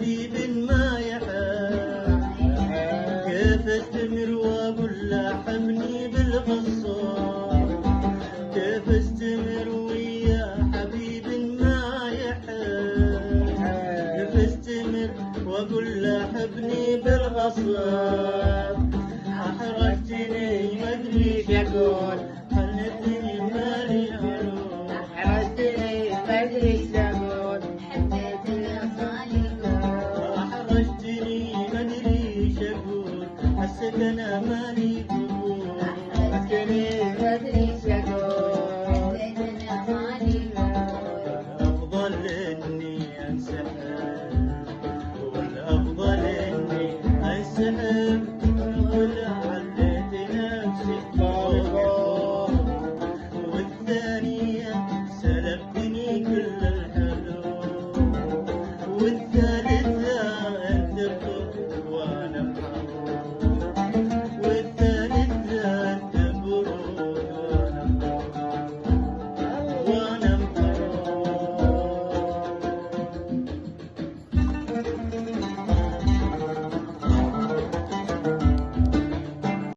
حبيب ما يحب، كيف استمر واقول له حبني بالغصاب، كيف استمر ويا حبيب ما يحب، كيف استمر واقول له حبني بالغصاب. احرجتني ما ادري ايش اقول، خلتني مالي علوم، احرجتني ما ادري ايش اقول، حبيت الوصال يقول. احرجتني ما ادري ايش اقول، حسيت انا مالي قبول. احرجتني ما ادري ايش اقول، حبيت الوصال يقول. الافضل اني انسحب، والافضل اني انسحب، ولا عليت نفسي والثاني